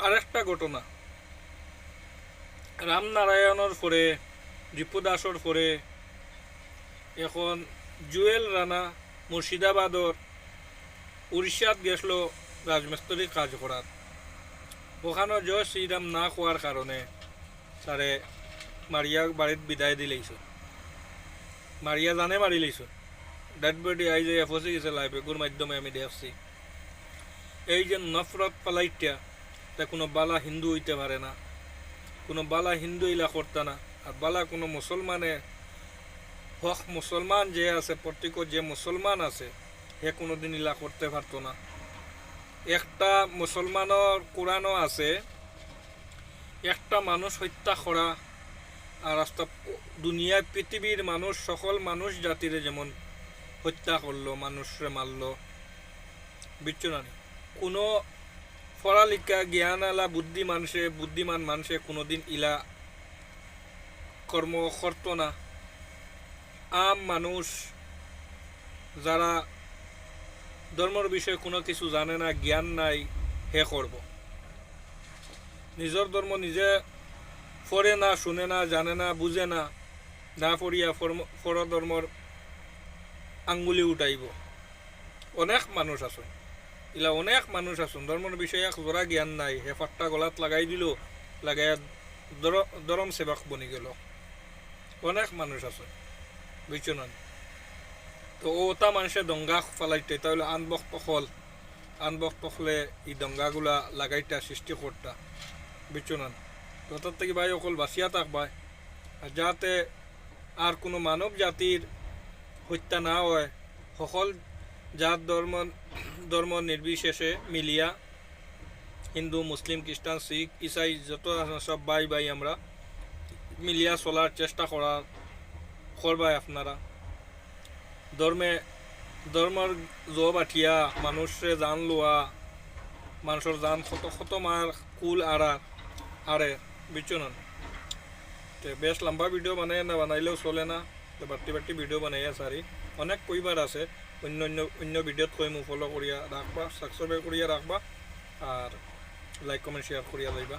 আরেকটা ঘটনা, রামনারায়ণের পরে রিপু দাসর পরে এখন জুয়েল রানা মুর্শিদাবাদর উড়িষ্যাত গেছিল রাজমিস্ত্রি কাজ করার। ওখানে জয় শ্রীরাম না খোয়ার কারণে তারে মারিয়া বাড়িত বিদায় দিলেইছ, মারিয়া জানে মারি লইছ। ডেড বডি আই যে ফসে গেছে লাইফেগুর মাধ্যমে আমি দেখছি। এই যে নফরত পালাইটা তা কোনো বালা হিন্দু হইতে পারে না, কোনো বালা হিন্দু ইলা করতে না। আর বালা কোনো মুসলমানে হক মুসলমান যে আছে, প্রত্যেক যে মুসলমান আছে হে কোনোদিন ইলা করতে পারতো না। একটা মুসলমানের কোরআনও আছে, একটা মানুষ হত্যা করা আর রাস্তা দুনিয়ায় পৃথিবীর মানুষ সকল মানুষ জাতিরে যেমন হত্যা করলো, মানুষরে মারলো, বুঝছো না? কোনো পড়ালেখা জ্ঞান আলা বুদ্ধিমান মানুষে কোনোদিন ইলা কর্ম করতো না। আম মানুষ যারা ধর্মের বিষয়ে কোনো কিছু জানে না, জ্ঞান নাই, হে করব। নিজের ধর্ম নিজে পড়ে না, শুনে না, জানে না, বুঝে না, না পড়িয়া পর ধর্মর আঙ্গুলি উঠাইব। অনেক মানুষ আছে ইলা, অনেক মানুষ আছেন ধর্মের বিষয়ে এক জোড়া জ্ঞান নাই, হে ফাট্টা গলাত লাগাই দিল, লাগাইয়া ধরম সেবক বনি গেল। অনেক মানুষ আছে, বুঝছো না? তো ওটা মানুষের দঙ্গা ফালাইতে তাহলে আনবক্ত হলে এই দঙ্গাগুলা লাগাইটা সৃষ্টি করতা, বুঝছো না? তো তার থেকে ভাই অকল বাঁচিয়া থাকবাই, আর যাতে আর কোনো মানব জাতির হত্যা না হয়। সকল জাত ধর্ম নির্বিশেষে মিলিয়া হিন্দু, মুসলিম, খ্রিস্টান, শিখ, ইসাই যত সব ভাই আমরা মিলিয়া চলার চেষ্টা করবাই। আপনারা ধর্মের জব আঠিয়া মানুষে জান লোয়া, মানুষের জান কত মার কুল আরে, বুঝছো না? তো বেশ লম্বা ভিডিও বানাইলেও চলে না, তো বাড়তি ভিডিও বানাইয়া সারি অনেক কইবার আছে। অন্য ভিডিওত কইমু, ফলো করিয়া রাখবা, সাবস্ক্রাইব করিয়া রাখবা, আর লাইক কমেন্ট শেয়ার করিয়া যাইবা।